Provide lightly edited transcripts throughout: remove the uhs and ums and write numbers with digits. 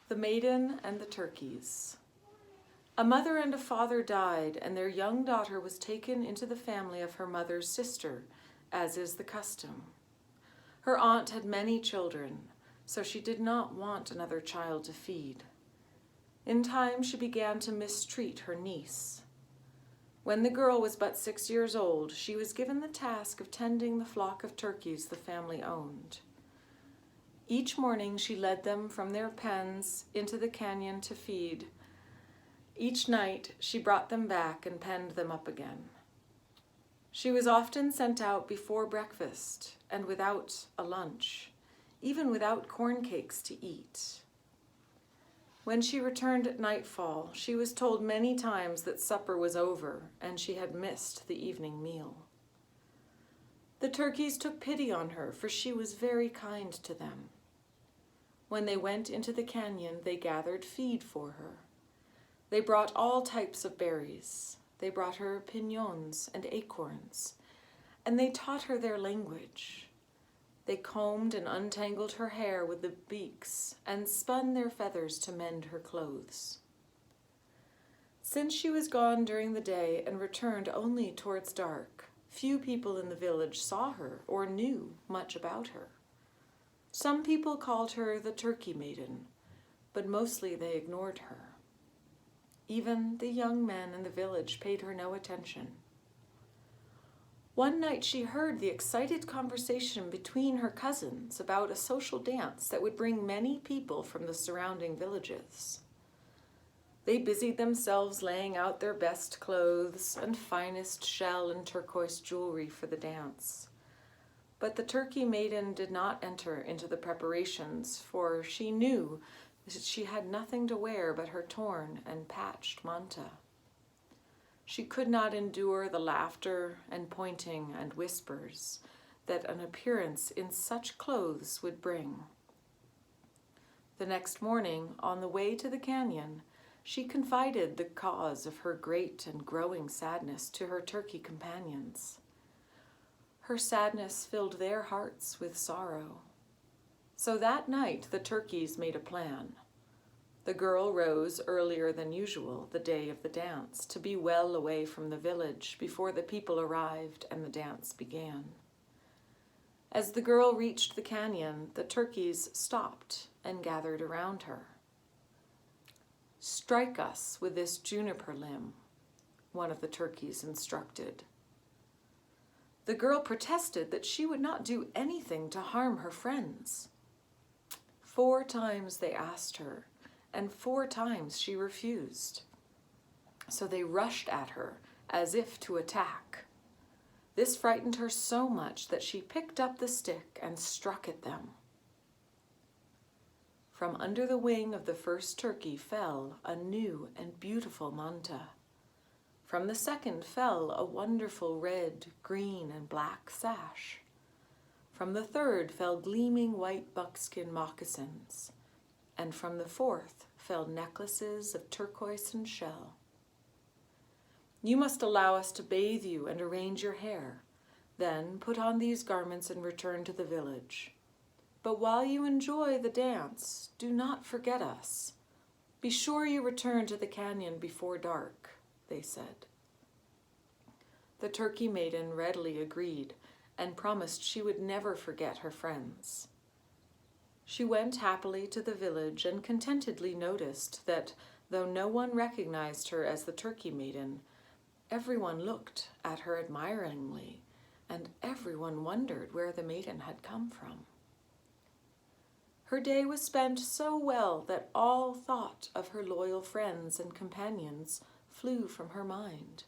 The Maiden and the Turkeys. A mother and a father died, and their young daughter was taken into the family of her mother's sister, as is the custom. Her aunt had many children, so she did not want another child to feed. In time, she began to mistreat her niece. When the girl was but 6 years old, she was given the task of tending the flock of turkeys the family owned. Each morning, she led them from their pens into the canyon to feed. Each night, she brought them back and penned them up again. She was often sent out before breakfast and without a lunch, even without corn cakes to eat. When she returned at nightfall, she was told many times that supper was over and she had missed the evening meal. The turkeys took pity on her, for she was very kind to them. When they went into the canyon, they gathered feed for her. They brought all types of berries. They brought her piñons and acorns, and they taught her their language. They combed and untangled her hair with the beaks and spun their feathers to mend her clothes. Since she was gone during the day and returned only towards dark, few people in the village saw her or knew much about her. Some people called her the Turkey Maiden, but mostly they ignored her. Even the young men in the village paid her no attention. One night she heard the excited conversation between her cousins about a social dance that would bring many people from the surrounding villages. They busied themselves laying out their best clothes and finest shell and turquoise jewelry for the dance. But the Turkey Maiden did not enter into the preparations, for she knew that she had nothing to wear but her torn and patched manta. She could not endure the laughter and pointing and whispers that an appearance in such clothes would bring. The next morning, on the way to the canyon, she confided the cause of her great and growing sadness to her turkey companions. Her sadness filled their hearts with sorrow. So that night the turkeys made a plan. The girl rose earlier than usual the day of the dance to be well away from the village before the people arrived and the dance began. As the girl reached the canyon, the turkeys stopped and gathered around her. "Strike us with this juniper limb," one of the turkeys instructed. The girl protested that she would not do anything to harm her friends. 4 times they asked her, and 4 times she refused. So they rushed at her as if to attack. This frightened her so much that she picked up the stick and struck at them. From under the wing of the first turkey fell a new and beautiful manta. From the second fell a wonderful red, green, and black sash. From the third fell gleaming white buckskin moccasins, and from the fourth fell necklaces of turquoise and shell. "You must allow us to bathe you and arrange your hair. Then put on these garments and return to the village. But while you enjoy the dance, do not forget us. Be sure you return to the canyon before dark," they said. The Turkey Maiden readily agreed and promised she would never forget her friends. She went happily to the village and contentedly noticed that, though no one recognized her as the Turkey Maiden, everyone looked at her admiringly, and everyone wondered where the maiden had come from. Her day was spent so well that all thought of her loyal friends and companions flew from her mind.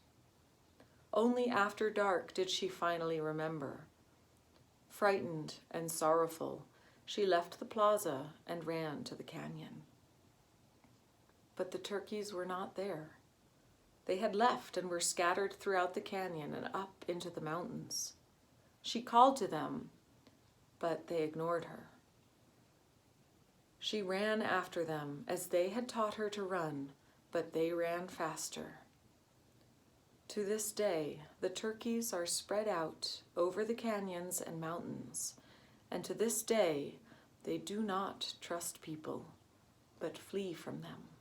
Only after dark did she finally remember. Frightened and sorrowful, she left the plaza and ran to the canyon. But the turkeys were not there. They had left and were scattered throughout the canyon and up into the mountains. She called to them, but they ignored her. She ran after them as they had taught her to run, but they ran faster. To this day, the turkeys are spread out over the canyons and mountains, and to this day, they do not trust people. but flee from them.